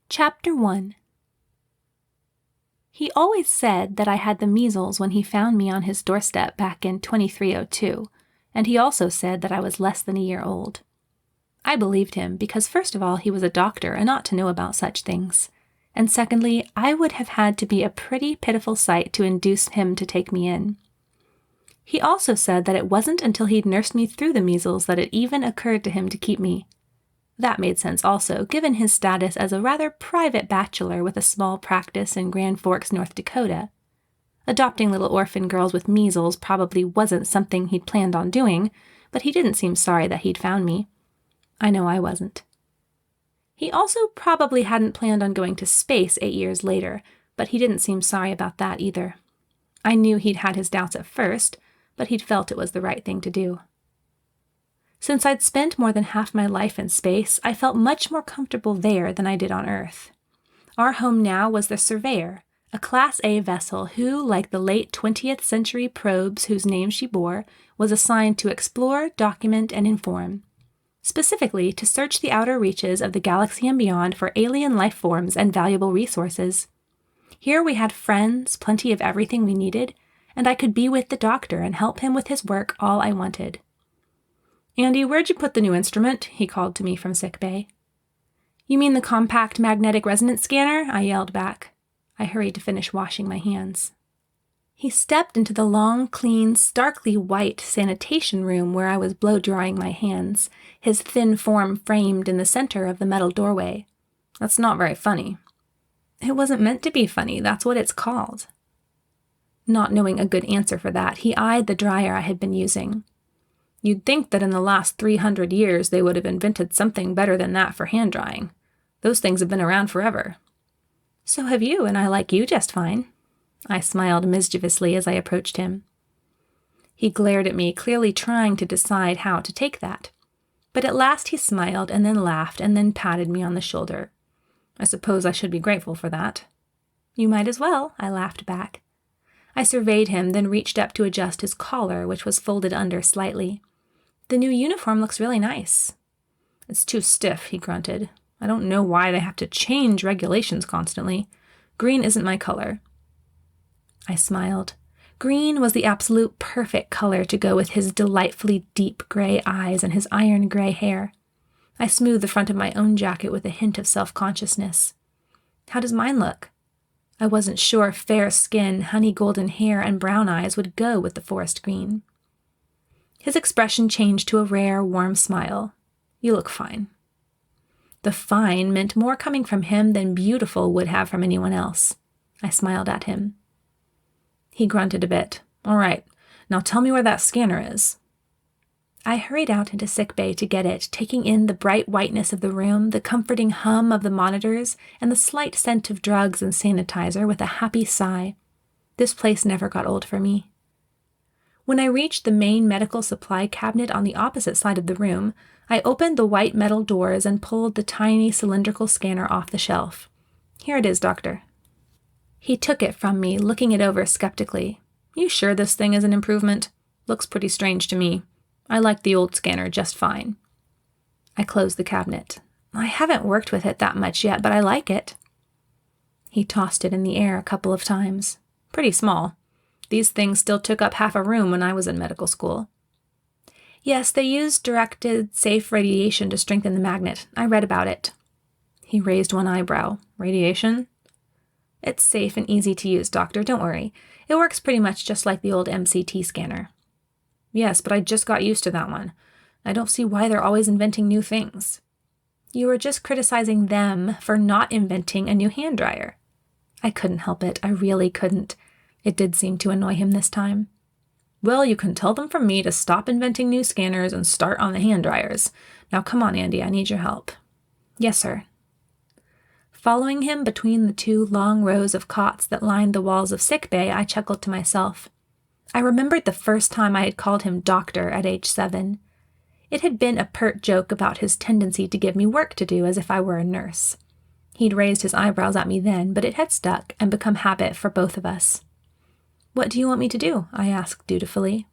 Chapter 1. He always said that I had the measles when he found me on his doorstep back in 2302, and he also said that I was less than a year old. I believed him because, first of all, he was a doctor and ought to know about such things, and secondly, I would have had to be a pretty pitiful sight to induce him to take me in. He also said that it wasn't until he'd nursed me through the measles that it even occurred to him to keep me. That made sense also, given his status as a rather private bachelor with a small practice in Grand Forks, North Dakota. Adopting little orphan girls with measles probably wasn't something he'd planned on doing, but he didn't seem sorry that he'd found me. I know I wasn't. He also probably hadn't planned on going to space 8 years later, but he didn't seem sorry about that either. I knew he'd had his doubts at first, but he'd felt it was the right thing to do. Since I'd spent more than half my life in space, I felt much more comfortable there than I did on Earth. Our home now was the Surveyor, a Class A vessel who, like the late 20th century probes whose name she bore, was assigned to explore, document, and inform. Specifically, to search the outer reaches of the galaxy and beyond for alien life forms and valuable resources. Here we had friends, plenty of everything we needed, and I could be with the doctor and help him with his work all I wanted. "Andy, where'd you put the new instrument?" he called to me from sickbay. "You mean the compact magnetic resonance scanner?" I yelled back. I hurried to finish washing my hands. He stepped into the long, clean, starkly white sanitation room where I was blow-drying my hands, his thin form framed in the center of the metal doorway. "That's not very funny." "It wasn't meant to be funny, that's what it's called." Not knowing a good answer for that, he eyed the dryer I had been using. "You'd think that in the last 300 years they would have invented something better than that for hand drying. Those things have been around forever." "So have you, and I like you just fine." I smiled mischievously as I approached him. He glared at me, clearly trying to decide how to take that. But at last he smiled and then laughed and then patted me on the shoulder. "I suppose I should be grateful for that." "You might as well," I laughed back. I surveyed him, then reached up to adjust his collar, which was folded under slightly. "The new uniform looks really nice." "It's too stiff," he grunted. "I don't know why they have to change regulations constantly. Green isn't my color." I smiled. Green was the absolute perfect color to go with his delightfully deep gray eyes and his iron gray hair. I smoothed the front of my own jacket with a hint of self-consciousness. "How does mine look?" I wasn't sure fair skin, honey golden hair, and brown eyes would go with the forest green. His expression changed to a rare, warm smile. "You look fine." The fine meant more coming from him than beautiful would have from anyone else. I smiled at him. He grunted a bit. "All right, now tell me where that scanner is." I hurried out into sickbay to get it, taking in the bright whiteness of the room, the comforting hum of the monitors, and the slight scent of drugs and sanitizer with a happy sigh. This place never got old for me. When I reached the main medical supply cabinet on the opposite side of the room, I opened the white metal doors and pulled the tiny cylindrical scanner off the shelf. "Here it is, Doctor." He took it from me, looking it over skeptically. "You sure this thing is an improvement? Looks pretty strange to me. I like the old scanner just fine." I closed the cabinet. "I haven't worked with it that much yet, but I like it." He tossed it in the air a couple of times. "Pretty small. These things still took up half a room when I was in medical school." "Yes, they used directed, safe radiation to strengthen the magnet. I read about it." He raised one eyebrow. "Radiation?" "It's safe and easy to use, Doctor. Don't worry. It works pretty much just like the old MCT scanner." "Yes, but I just got used to that one. I don't see why they're always inventing new things." "You were just criticizing them for not inventing a new hand dryer." I couldn't help it. I really couldn't. It did seem to annoy him this time. "Well, you can tell them from me to stop inventing new scanners and start on the hand dryers. Now come on, Andy, I need your help." "Yes, sir." Following him between the two long rows of cots that lined the walls of sickbay, I chuckled to myself. I remembered the first time I had called him Doctor at age 7. It had been a pert joke about his tendency to give me work to do as if I were a nurse. He'd raised his eyebrows at me then, but it had stuck and become habit for both of us. "What do you want me to do?" I asked dutifully.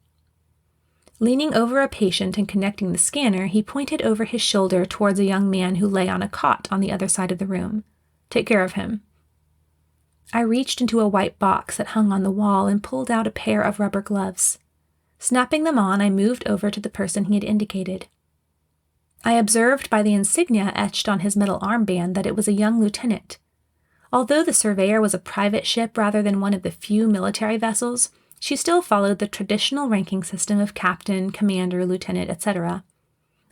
Leaning over a patient and connecting the scanner, he pointed over his shoulder towards a young man who lay on a cot on the other side of the room. Take care of him." I reached into a white box that hung on the wall and pulled out a pair of rubber gloves. Snapping them on, I moved over to the person he had indicated. I observed by the insignia etched on his metal armband that it was a young lieutenant. Although the Surveyor was a private ship rather than one of the few military vessels, she still followed the traditional ranking system of captain, commander, lieutenant, etc.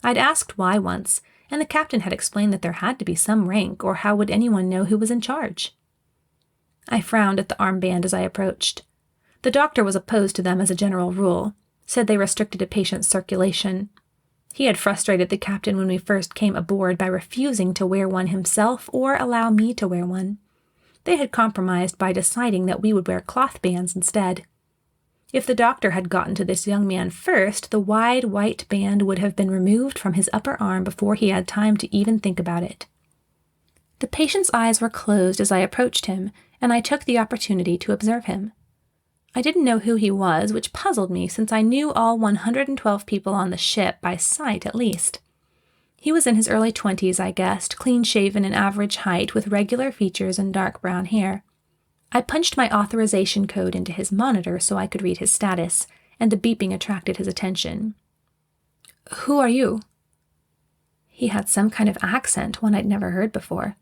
I'd asked why once, and the captain had explained that there had to be some rank, or how would anyone know who was in charge? I frowned at the armband as I approached. The doctor was opposed to them as a general rule, said they restricted a patient's circulation. He had frustrated the captain when we first came aboard by refusing to wear one himself or allow me to wear one. They had compromised by deciding that we would wear cloth bands instead. If the doctor had gotten to this young man first, the wide white band would have been removed from his upper arm before he had time to even think about it. The patient's eyes were closed as I approached him, and I took the opportunity to observe him. I didn't know who he was, which puzzled me since I knew all 112 people on the ship by sight at least. He was in his early 20s, I guessed, clean-shaven and average height with regular features and dark brown hair. I punched my authorization code into his monitor so I could read his status, and the beeping attracted his attention. "Who are you?" He had some kind of accent, one I'd never heard before.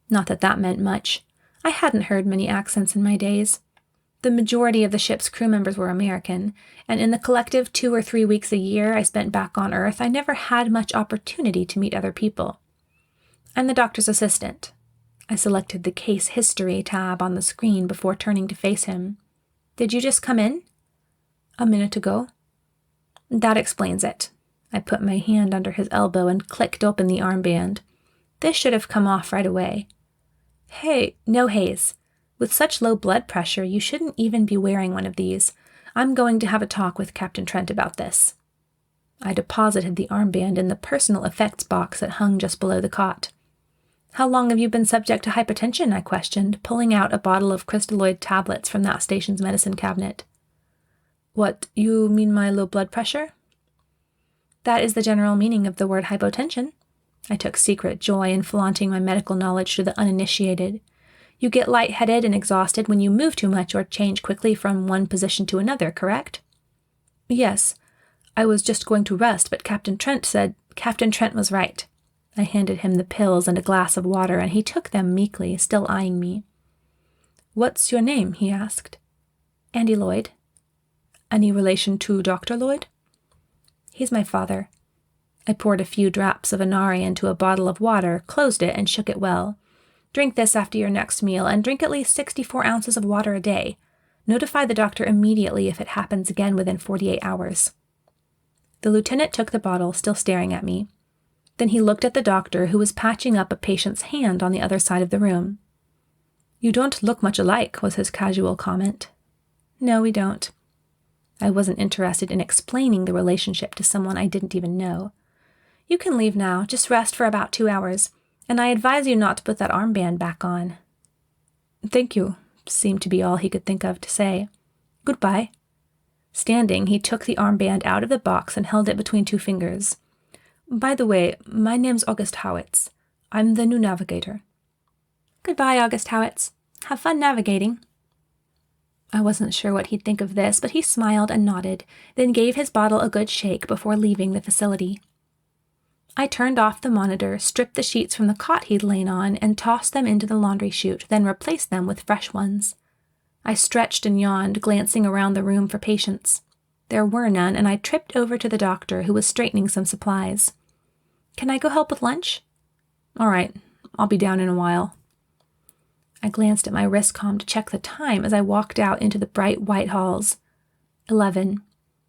Not that that meant much. I hadn't heard many accents in my days. The majority of the ship's crew members were American, and in the collective 2 or 3 weeks a year I spent back on Earth, I never had much opportunity to meet other people. "I'm the doctor's assistant." I selected the case history tab on the screen before turning to face him. "Did you just come in?" "A minute ago." "That explains it." I put my hand under his elbow and clicked open the armband. This should have come off right away. "Hey, no haze. With such low blood pressure, you shouldn't even be wearing one of these. I'm going to have a talk with Captain Trent about this." I deposited the armband in the personal effects box that hung just below the cot. "How long have you been subject to hypertension?" I questioned, pulling out a bottle of crystalloid tablets from that station's medicine cabinet. "What, you mean my low blood pressure?" "That is the general meaning of the word hypotension." I took secret joy in flaunting my medical knowledge to the uninitiated. "You get lightheaded and exhausted when you move too much or change quickly from one position to another, correct?" "Yes. I was just going to rest, but Captain Trent said—" "Captain Trent was right." I handed him the pills and a glass of water, and he took them meekly, still eyeing me. "What's your name?" he asked. "Andi Lloyd." "Any relation to Dr. Lloyd?" "He's my father." I poured a few drops of Inari into a bottle of water, closed it, and shook it well. "Drink this after your next meal, and drink at least 64 ounces of water a day. Notify the doctor immediately if it happens again within 48 hours. The lieutenant took the bottle, still staring at me. Then he looked at the doctor, who was patching up a patient's hand on the other side of the room. "You don't look much alike," was his casual comment. "No, we don't." I wasn't interested in explaining the relationship to someone I didn't even know. "You can leave now. Just rest for about 2 hours. And I advise you not to put that armband back on." "Thank you," seemed to be all he could think of to say. "Goodbye." Standing, he took the armband out of the box and held it between 2 fingers. "By the way, my name's August Howitz. I'm the new navigator." "Goodbye, August Howitz. Have fun navigating." I wasn't sure what he'd think of this, but he smiled and nodded, then gave his bottle a good shake before leaving the facility. I turned off the monitor, stripped the sheets from the cot he'd lain on, and tossed them into the laundry chute, then replaced them with fresh ones. I stretched and yawned, glancing around the room for patients. There were none, and I tripped over to the doctor, who was straightening some supplies. "Can I go help with lunch?" "All right. I'll be down in a while." I glanced at my wristcom to check the time as I walked out into the bright white halls. 11.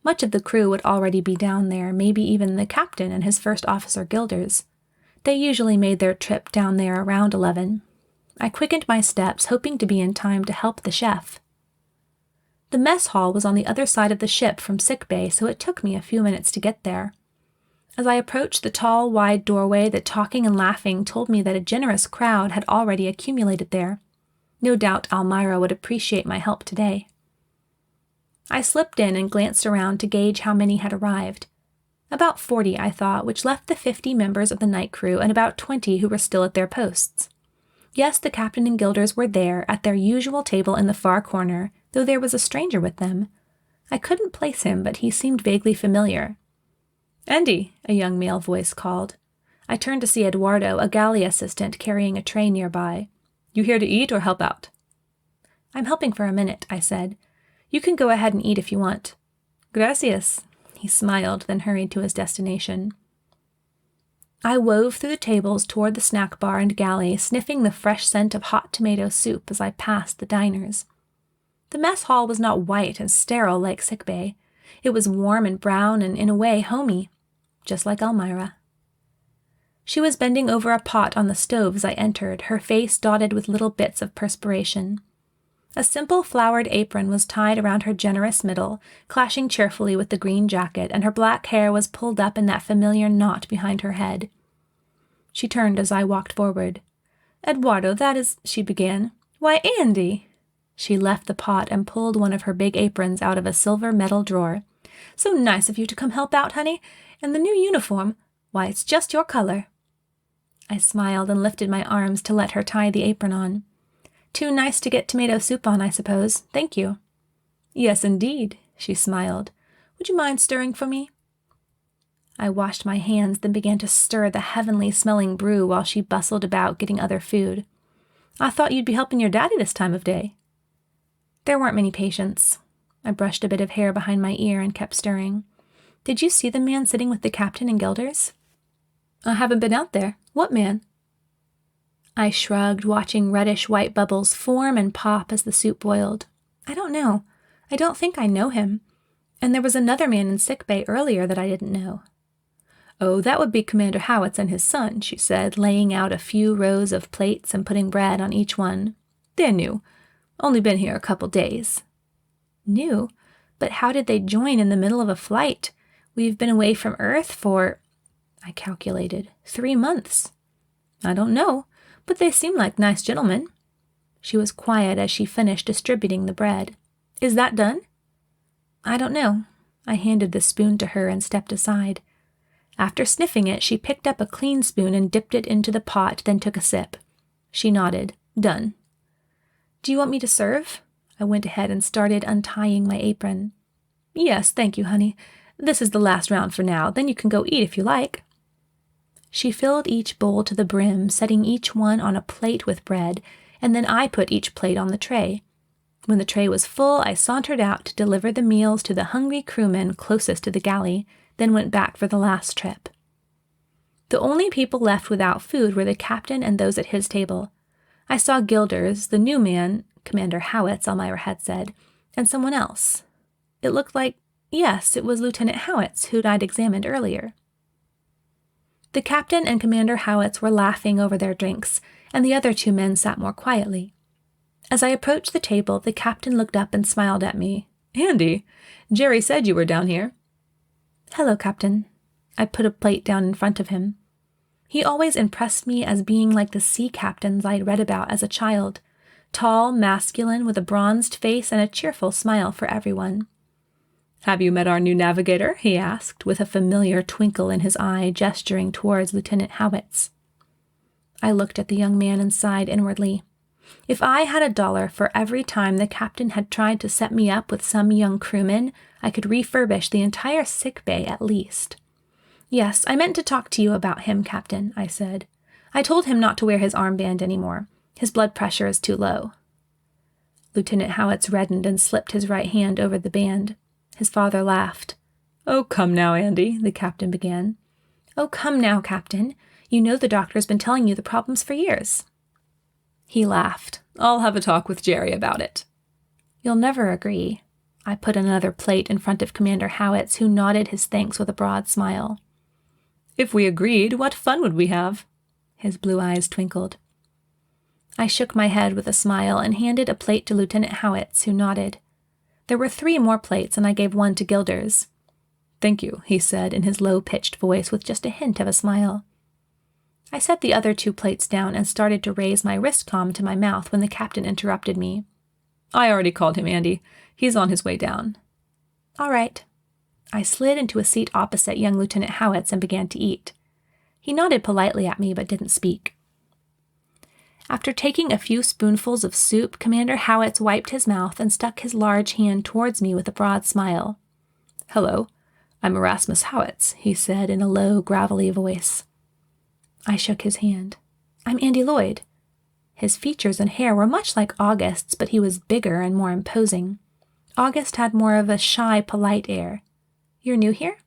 Much of the crew would already be down there, maybe even the captain and his first officer Gilders. They usually made their trip down there around 11. I quickened my steps, hoping to be in time to help the chef. The mess hall was on the other side of the ship from sickbay, so it took me a few minutes to get there. As I approached the tall, wide doorway, the talking and laughing told me that a generous crowd had already accumulated there. No doubt Almira would appreciate my help today. I slipped in and glanced around to gauge how many had arrived. About 40, I thought, which left the 50 members of the night crew and about 20 who were still at their posts. Yes, the captain and Gilders were there at their usual table in the far corner, though there was a stranger with them. I couldn't place him, but he seemed vaguely familiar. "Andi," a young male voice called. I turned to see Eduardo, a galley assistant, carrying a tray nearby. "You here to eat or help out?" "I'm helping for a minute," I said. "You can go ahead and eat if you want." "Gracias." He smiled, then hurried to his destination. I wove through the tables toward the snack bar and galley, sniffing the fresh scent of hot tomato soup as I passed the diners. The mess hall was not white and sterile like sickbay. It was warm and brown and, in a way, homey, just like Elmira. She was bending over a pot on the stove as I entered, her face dotted with little bits of perspiration. A simple flowered apron was tied around her generous middle, clashing cheerfully with the green jacket, and her black hair was pulled up in that familiar knot behind her head. She turned as I walked forward. "Eduardo, that is—" she began. "Why, Andi!" She left the pot and pulled one of her big aprons out of a silver metal drawer. "So nice of you to come help out, honey. And the new uniform. Why, it's just your color." I smiled and lifted my arms to let her tie the apron on. "Too nice to get tomato soup on, I suppose. Thank you." "Yes, indeed," she smiled. "Would you mind stirring for me?" I washed my hands, then began to stir the heavenly-smelling brew while she bustled about getting other food. "I thought you'd be helping your daddy this time of day." There weren't many patients. I brushed a bit of hair behind my ear and kept stirring. "Did you see the man sitting with the captain and Gilders?" "I haven't been out there. What man?" I shrugged, watching reddish-white bubbles form and pop as the soup boiled. "I don't know. I don't think I know him. And there was another man in sickbay earlier that I didn't know." "Oh, that would be Commander Howitz and his son," she said, laying out a few rows of plates and putting bread on each one. "They're new. Only been here a couple days." "New? But how did they join in the middle of a flight? We've been away from Earth for," I calculated, 3 months. "I don't know. But they seem like nice gentlemen." She was quiet as she finished distributing the bread. "Is that done?" "I don't know." I handed the spoon to her and stepped aside. After sniffing it, she picked up a clean spoon and dipped it into the pot, then took a sip. She nodded. "Done." "Do you want me to serve?" I went ahead and started untying my apron. "Yes, thank you, honey. This is the last round for now. Then you can go eat if you like." She filled each bowl to the brim, setting each one on a plate with bread, and then I put each plate on the tray. When the tray was full, I sauntered out to deliver the meals to the hungry crewmen closest to the galley, then went back for the last trip. The only people left without food were the captain and those at his table. I saw Gilders, the new man, Commander Howitz, Elmira had said, and someone else. It looked like, yes, it was Lieutenant Howitz, who'd I'd examined earlier. The captain and Commander Howitz were laughing over their drinks, and the other 2 men sat more quietly. As I approached the table, the captain looked up and smiled at me. "Andi, Jerry said you were down here." "Hello, Captain." I put a plate down in front of him. He always impressed me as being like the sea captains I'd read about as a child, tall, masculine, with a bronzed face and a cheerful smile for everyone. "Have you met our new navigator?" he asked, with a familiar twinkle in his eye, gesturing towards Lieutenant Howitz. I looked at the young man and sighed inwardly. If I had $1 for every time the captain had tried to set me up with some young crewman, I could refurbish the entire sickbay at least. "Yes, I meant to talk to you about him, Captain," I said. "I told him not to wear his armband anymore. His blood pressure is too low." Lieutenant Howitz reddened and slipped his right hand over the band. His father laughed. "Oh, come now, Andi," the captain began. "Oh, come now, Captain. You know the doctor's been telling you the problems for years." He laughed. "I'll have a talk with Jerry about it." "You'll never agree." I put another plate in front of Commander Howitz, who nodded his thanks with a broad smile. "If we agreed, what fun would we have?" His blue eyes twinkled. I shook my head with a smile and handed a plate to Lieutenant Howitz, who nodded. There were 3 more plates, and I gave one to Gilders. "Thank you," he said in his low-pitched voice with just a hint of a smile. I set the other 2 plates down and started to raise my wrist comm to my mouth when the captain interrupted me. "I already called him, Andi. He's on his way down." "All right." I slid into a seat opposite young Lieutenant Howitz and began to eat. He nodded politely at me but didn't speak. After taking a few spoonfuls of soup, Commander Howitz wiped his mouth and stuck his large hand towards me with a broad smile. "Hello, I'm Erasmus Howitz," he said in a low, gravelly voice. I shook his hand. "I'm Andi Lloyd." His features and hair were much like August's, but he was bigger and more imposing. August had more of a shy, polite air. "You're new here?"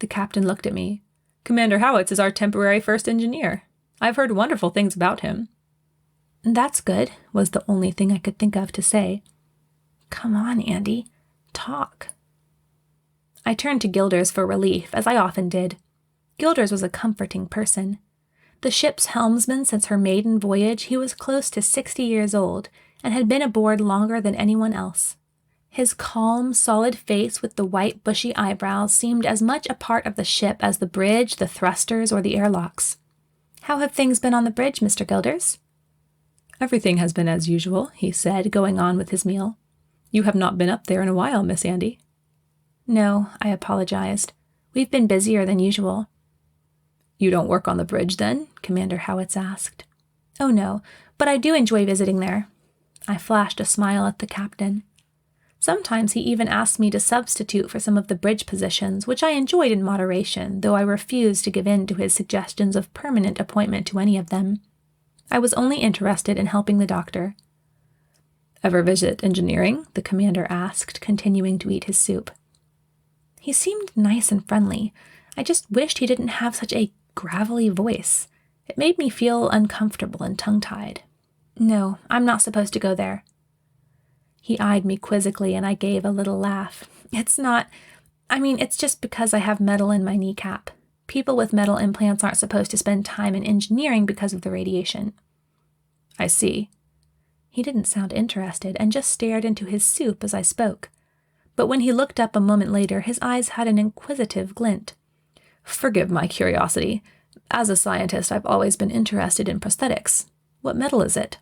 The captain looked at me. "Commander Howitz is our temporary first engineer. I've heard wonderful things about him." "That's good," was the only thing I could think of to say. "Come on, Andi. Talk." I turned to Gilders for relief, as I often did. Gilders was a comforting person. The ship's helmsman since her maiden voyage, he was close to 60 years old, and had been aboard longer than anyone else. His calm, solid face with the white, bushy eyebrows seemed as much a part of the ship as the bridge, the thrusters, or the airlocks. "How have things been on the bridge, Mr. Gilders?" "Everything has been as usual," he said, going on with his meal. "You have not been up there in a while, Miss Andi." "No," I apologized. "We've been busier than usual." "You don't work on the bridge, then?" Commander Howitz asked. "Oh, no, but I do enjoy visiting there." I flashed a smile at the captain. Sometimes he even asked me to substitute for some of the bridge positions, which I enjoyed in moderation, though I refused to give in to his suggestions of permanent appointment to any of them. I was only interested in helping the doctor. "Ever visit engineering?" the commander asked, continuing to eat his soup. He seemed nice and friendly. I just wished he didn't have such a gravelly voice. It made me feel uncomfortable and tongue-tied. "No, I'm not supposed to go there." He eyed me quizzically, and I gave a little laugh. It's just because I have metal in my kneecap. People with metal implants aren't supposed to spend time in engineering because of the radiation." "I see." He didn't sound interested, and just stared into his soup as I spoke. But when he looked up a moment later, his eyes had an inquisitive glint. "Forgive my curiosity. As a scientist, I've always been interested in prosthetics. What metal is it?"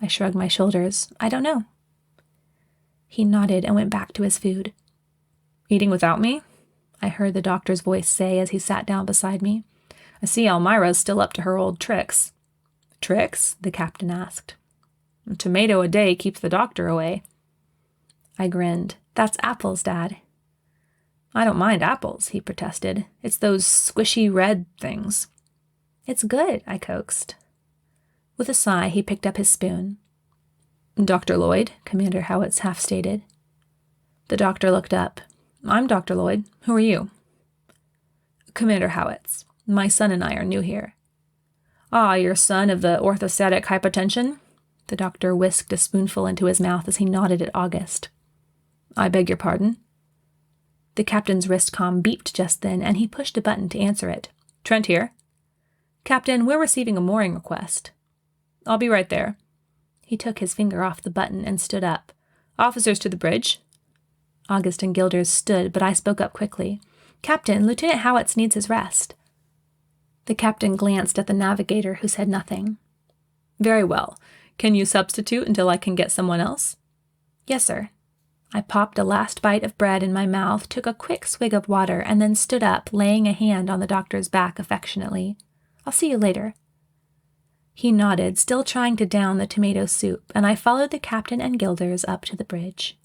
I shrugged my shoulders. "I don't know." He nodded and went back to his food. "Eating without me?" I heard the doctor's voice say as he sat down beside me. "I see Elmira's still up to her old tricks." "Tricks?" the captain asked. "A tomato a day keeps the doctor away." I grinned. "That's apples, Dad." "I don't mind apples," he protested. "It's those squishy red things." "It's good," I coaxed. With a sigh, he picked up his spoon. "Dr. Lloyd," Commander Howitz half stated. The doctor looked up. "I'm Dr. Lloyd. Who are you?" "Commander Howitz. My son and I are new here." "Ah, your son of the orthostatic hypotension?" The doctor whisked a spoonful into his mouth as he nodded at August. "I beg your pardon?" The captain's wristcom beeped just then, and he pushed a button to answer it. "Trent here." "Captain, we're receiving a mooring request." "I'll be right there." He took his finger off the button and stood up. "Officers to the bridge." August and Gilders stood, but I spoke up quickly. "Captain, Lieutenant Howitz needs his rest." The captain glanced at the navigator, who said nothing. "Very well. Can you substitute until I can get someone else?" "Yes, sir." I popped a last bite of bread in my mouth, took a quick swig of water, and then stood up, laying a hand on the doctor's back affectionately. "I'll see you later." He nodded, still trying to down the tomato soup, and I followed the captain and Gilders up to the bridge.